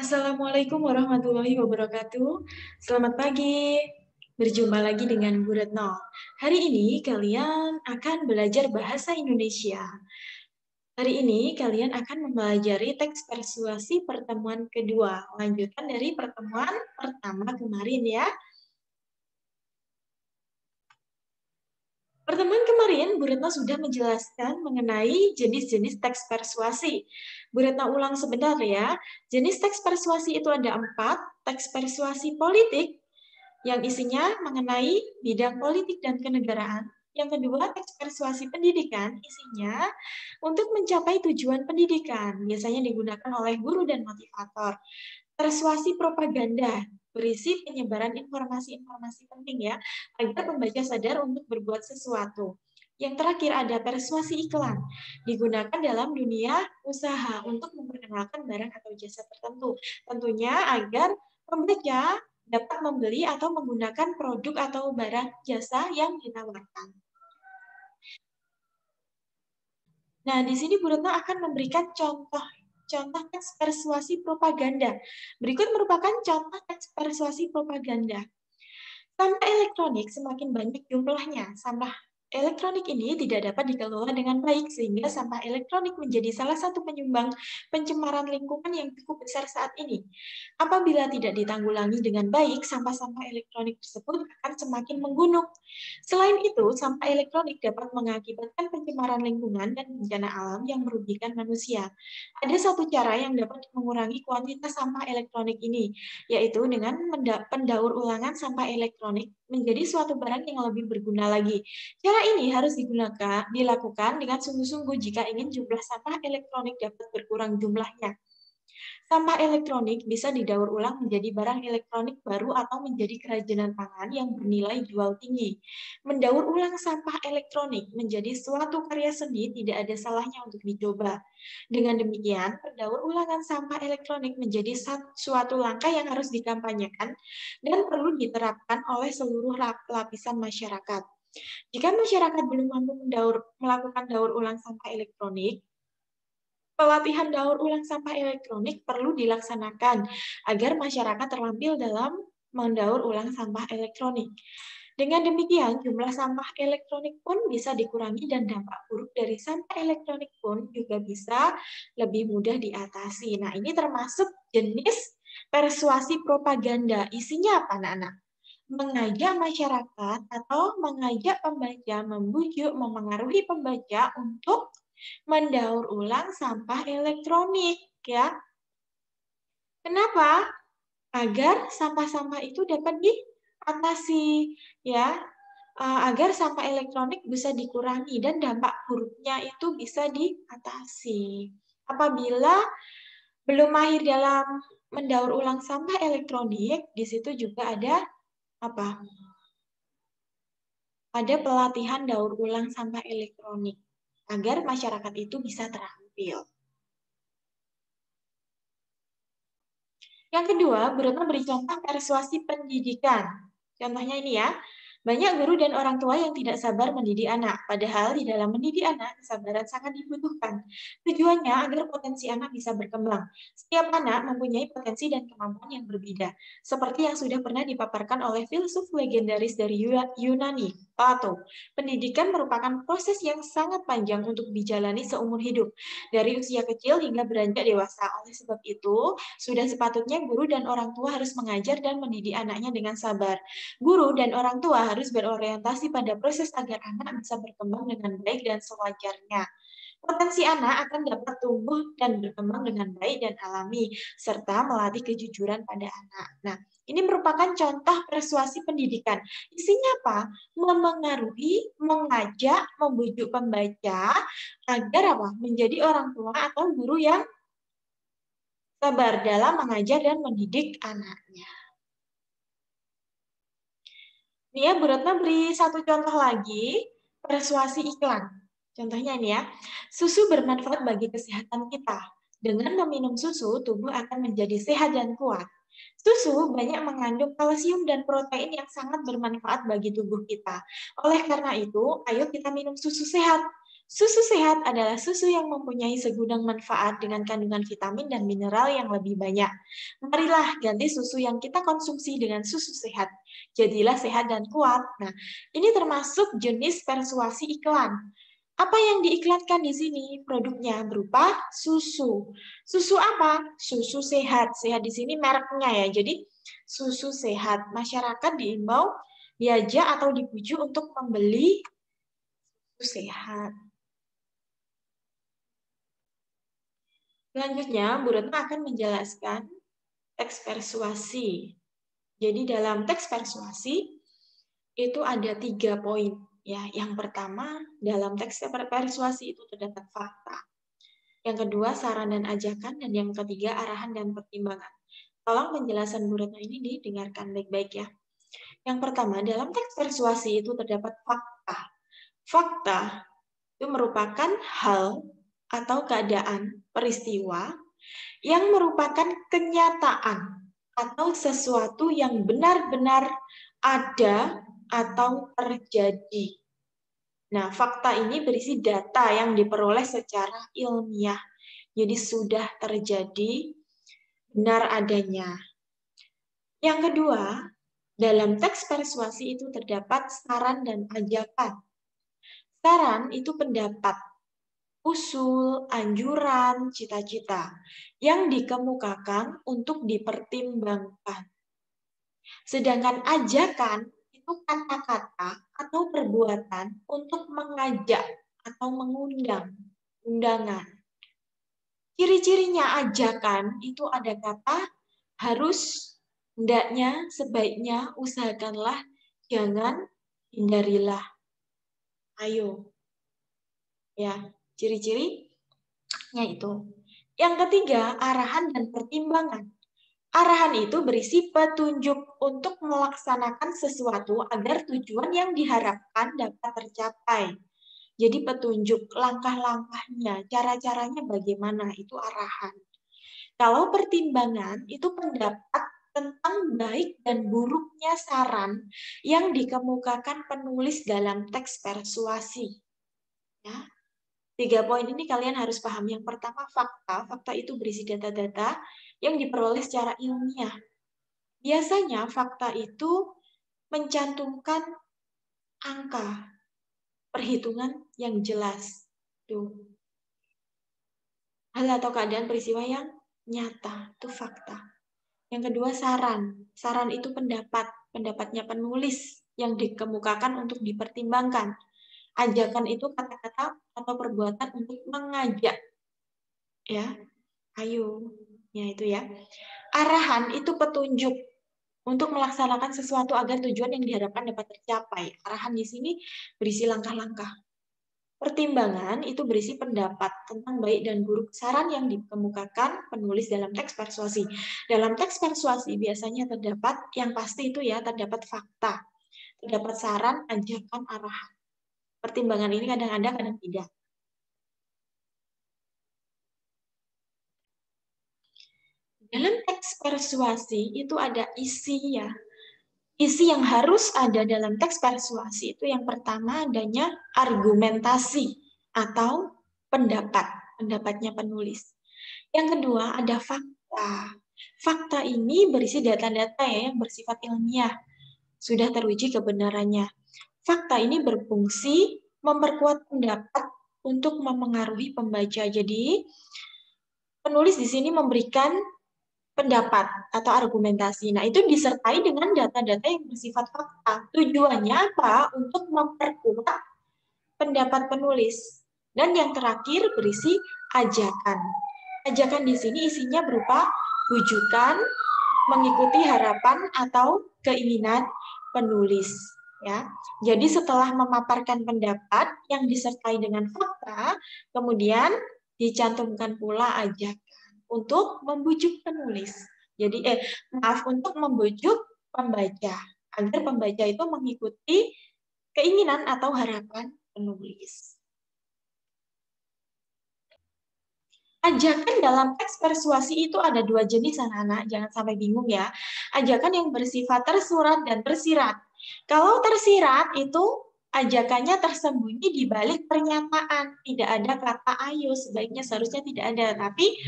Assalamualaikum warahmatullahi wabarakatuh. Selamat pagi. Berjumpa lagi dengan Bu Retno. Hari ini kalian akan belajar bahasa Indonesia. Hari ini kalian akan mempelajari teks persuasi pertemuan kedua. Lanjutan dari pertemuan pertama kemarin ya. Pertemuan kemarin, Bu Retno sudah menjelaskan mengenai jenis-jenis teks persuasi. Bu Retno ulang sebentar ya. Jenis teks persuasi itu ada 4, teks persuasi politik, yang isinya mengenai bidang politik dan kenegaraan. Yang kedua, teks persuasi pendidikan, isinya untuk mencapai tujuan pendidikan, biasanya digunakan oleh guru dan motivator. Persuasi propaganda, berisi penyebaran informasi-informasi penting ya, agar pembaca sadar untuk berbuat sesuatu. Yang terakhir ada persuasi iklan, digunakan dalam dunia usaha untuk memperkenalkan barang atau jasa tertentu. Tentunya agar pembaca dapat membeli atau menggunakan produk atau barang jasa yang ditawarkan. Nah, di sini Bu Retno akan memberikan contoh teks persuasi propaganda. Berikut merupakan contoh teks persuasi propaganda. Sampah elektronik semakin banyak jumlahnya. Sampah elektronik ini tidak dapat dikelola dengan baik, sehingga sampah elektronik menjadi salah satu penyumbang pencemaran lingkungan yang cukup besar saat ini. Apabila tidak ditanggulangi dengan baik, sampah-sampah elektronik tersebut akan semakin menggunung. Selain itu, sampah elektronik dapat mengakibatkan pencemaran lingkungan dan bencana alam yang merugikan manusia. Ada satu cara yang dapat mengurangi kuantitas sampah elektronik ini, yaitu dengan pendaur ulangan sampah elektronik menjadi suatu barang yang lebih berguna lagi. Cara ini harus dilakukan dengan sungguh-sungguh jika ingin jumlah sampah elektronik dapat berkurang jumlahnya. Sampah elektronik bisa didaur ulang menjadi barang elektronik baru atau menjadi kerajinan tangan yang bernilai jual tinggi. Mendaur ulang sampah elektronik menjadi suatu karya seni tidak ada salahnya untuk dicoba. Dengan demikian, pendaur ulangan sampah elektronik menjadi suatu langkah yang harus dikampanyekan dan perlu diterapkan oleh seluruh lapisan masyarakat. Jika masyarakat belum mampu melakukan daur ulang sampah elektronik, pelatihan daur ulang sampah elektronik perlu dilaksanakan agar masyarakat terlampir dalam mendaur ulang sampah elektronik. Dengan demikian, jumlah sampah elektronik pun bisa dikurangi dan dampak buruk dari sampah elektronik pun juga bisa lebih mudah diatasi. Nah, ini termasuk jenis persuasi propaganda. Isinya apa, anak-anak? Mengajak masyarakat atau mengajak pembaca, membujuk, memengaruhi pembaca untuk mendaur ulang sampah elektronik ya. Kenapa? Agar sampah-sampah itu dapat diatasi ya. Agar sampah elektronik bisa dikurangi dan dampak buruknya itu bisa diatasi. Apabila belum mahir dalam mendaur ulang sampah elektronik, di situ juga ada apa? Ada pelatihan daur ulang sampah elektronik agar masyarakat itu bisa terampil. Yang kedua, Bu Retno beri contoh persuasi pendidikan. Contohnya ini ya, banyak guru dan orang tua yang tidak sabar mendidik anak, padahal di dalam mendidik anak, kesabaran sangat dibutuhkan. Tujuannya agar potensi anak bisa berkembang. Setiap anak mempunyai potensi dan kemampuan yang berbeda, seperti yang sudah pernah dipaparkan oleh filsuf legendaris dari Yunani, Plato. Pendidikan merupakan proses yang sangat panjang untuk dijalani seumur hidup, dari usia kecil hingga beranjak dewasa. Oleh sebab itu, sudah sepatutnya guru dan orang tua harus mengajar dan mendidik anaknya dengan sabar. Guru dan orang tua harus berorientasi pada proses agar anak bisa berkembang dengan baik dan sewajarnya. Potensi anak akan dapat tumbuh dan berkembang dengan baik dan alami, serta melatih kejujuran pada anak. Nah, ini merupakan contoh persuasi pendidikan. Isinya apa? Memengaruhi, mengajak, membujuk pembaca agar apa? Menjadi orang tua atau guru yang sabar dalam mengajar dan mendidik anaknya. Ini ya, Bu Retno beri satu contoh lagi, persuasi iklan. Contohnya ini ya, susu bermanfaat bagi kesehatan kita. Dengan meminum susu, tubuh akan menjadi sehat dan kuat. Susu banyak mengandung kalsium dan protein yang sangat bermanfaat bagi tubuh kita. Oleh karena itu, ayo kita minum susu sehat. Susu sehat adalah susu yang mempunyai segudang manfaat dengan kandungan vitamin dan mineral yang lebih banyak. Marilah ganti susu yang kita konsumsi dengan susu sehat. Jadilah sehat dan kuat. Nah, ini termasuk jenis persuasi iklan. Apa yang diiklankan di sini? Produknya berupa susu. Susu apa? Susu sehat. Sehat di sini mereknya ya. Jadi susu sehat. Masyarakat diimbau, diajak atau dibujuk untuk membeli susu sehat. Selanjutnya, Bu Retno akan menjelaskan teks persuasi. Jadi dalam teks persuasi itu ada 3 poin. Ya, yang pertama, dalam teks persuasi itu terdapat fakta. Yang kedua, saran dan ajakan. Dan yang ketiga, arahan dan pertimbangan. Tolong penjelasan Bu Retno ini didengarkan baik-baik ya. Yang pertama, dalam teks persuasi itu terdapat fakta. Fakta itu merupakan hal atau keadaan, peristiwa yang merupakan kenyataan atau sesuatu yang benar-benar ada atau terjadi. Nah, fakta ini berisi data yang diperoleh secara ilmiah. Jadi sudah terjadi, benar adanya. Yang kedua, dalam teks persuasi itu terdapat saran dan ajakan. Saran itu pendapat, usul, anjuran, cita-cita yang dikemukakan untuk dipertimbangkan. Sedangkan ajakan itu kata-kata atau perbuatan untuk mengajak atau mengundang, undangan. Ciri-cirinya ajakan itu ada kata harus, hendaknya, sebaiknya, usahakanlah, jangan, hindarilah. Ayo. Ya, ciri-cirinya itu. Yang ketiga, arahan dan pertimbangan. Arahan itu berisi petunjuk untuk melaksanakan sesuatu agar tujuan yang diharapkan dapat tercapai. Jadi petunjuk langkah-langkahnya, cara-caranya bagaimana, itu arahan. Kalau pertimbangan itu pendapat tentang baik dan buruknya saran yang dikemukakan penulis dalam teks persuasi. Ya. 3 poin ini kalian harus paham. Yang pertama, fakta. Fakta itu berisi data-data yang diperoleh secara ilmiah. Biasanya fakta itu mencantumkan angka, perhitungan yang jelas. Tuh. Hal atau keadaan peristiwa yang nyata, itu fakta. Yang kedua, saran. Saran itu pendapat, pendapatnya penulis yang dikemukakan untuk dipertimbangkan. Ajakan itu kata-kata atau perbuatan untuk mengajak. Ya, ayo. Ya, itu ya. Arahan itu petunjuk untuk melaksanakan sesuatu agar tujuan yang diharapkan dapat tercapai. Arahan di sini berisi langkah-langkah. Pertimbangan itu berisi pendapat tentang baik dan buruk saran yang dikemukakan penulis dalam teks persuasi. Dalam teks persuasi biasanya terdapat, yang pasti itu ya, terdapat fakta, terdapat saran, ajakan, arahan. Pertimbangan ini kadang ada, kadang tidak. Dalam teks persuasi itu ada isi ya. Isi yang harus ada dalam teks persuasi itu yang pertama adanya argumentasi atau pendapat, pendapatnya penulis. Yang kedua ada fakta. Fakta ini berisi data-data ya yang bersifat ilmiah. Sudah teruji kebenarannya. Fakta ini berfungsi memperkuat pendapat untuk memengaruhi pembaca. Jadi penulis di sini memberikan pendapat atau argumentasi. Nah, itu disertai dengan data-data yang bersifat fakta. Tujuannya apa? Untuk memperkuat pendapat penulis. Dan yang terakhir berisi ajakan. Ajakan di sini isinya berupa bujukan, mengikuti harapan atau keinginan penulis. Ya, jadi setelah memaparkan pendapat yang disertai dengan fakta, kemudian dicantumkan pula ajakan untuk membujuk penulis. Jadi untuk membujuk pembaca agar pembaca itu mengikuti keinginan atau harapan penulis. Ajakan dalam teks persuasi itu ada 2 jenis anak-anak, jangan sampai bingung ya. Ajakan yang bersifat tersurat dan tersirat. Kalau tersirat itu ajakannya tersembunyi di balik pernyataan. Tidak ada kata ayo, sebaiknya seharusnya tidak ada, tapi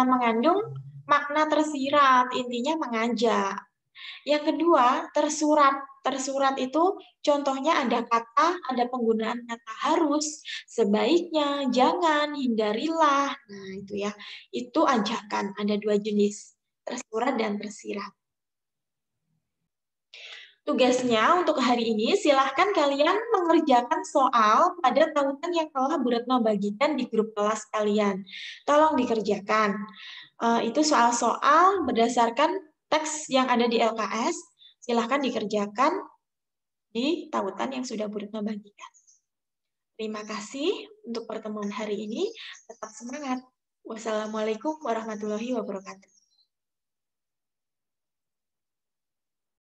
mengandung makna tersirat, intinya mengajak. Yang kedua, tersurat. Tersurat itu contohnya ada kata, ada penggunaan kata harus, sebaiknya, jangan, hindarilah. Nah, itu ya. Itu ajakan, ada dua jenis, tersurat dan tersirat. Tugasnya untuk hari ini, silahkan kalian mengerjakan soal pada tautan yang telah Bu Retno bagikan di grup kelas kalian. Tolong dikerjakan. Itu soal-soal berdasarkan teks yang ada di LKS. Silahkan dikerjakan di tautan yang sudah Bu Retno bagikan. Terima kasih untuk pertemuan hari ini. Tetap semangat. Wassalamualaikum warahmatullahi wabarakatuh.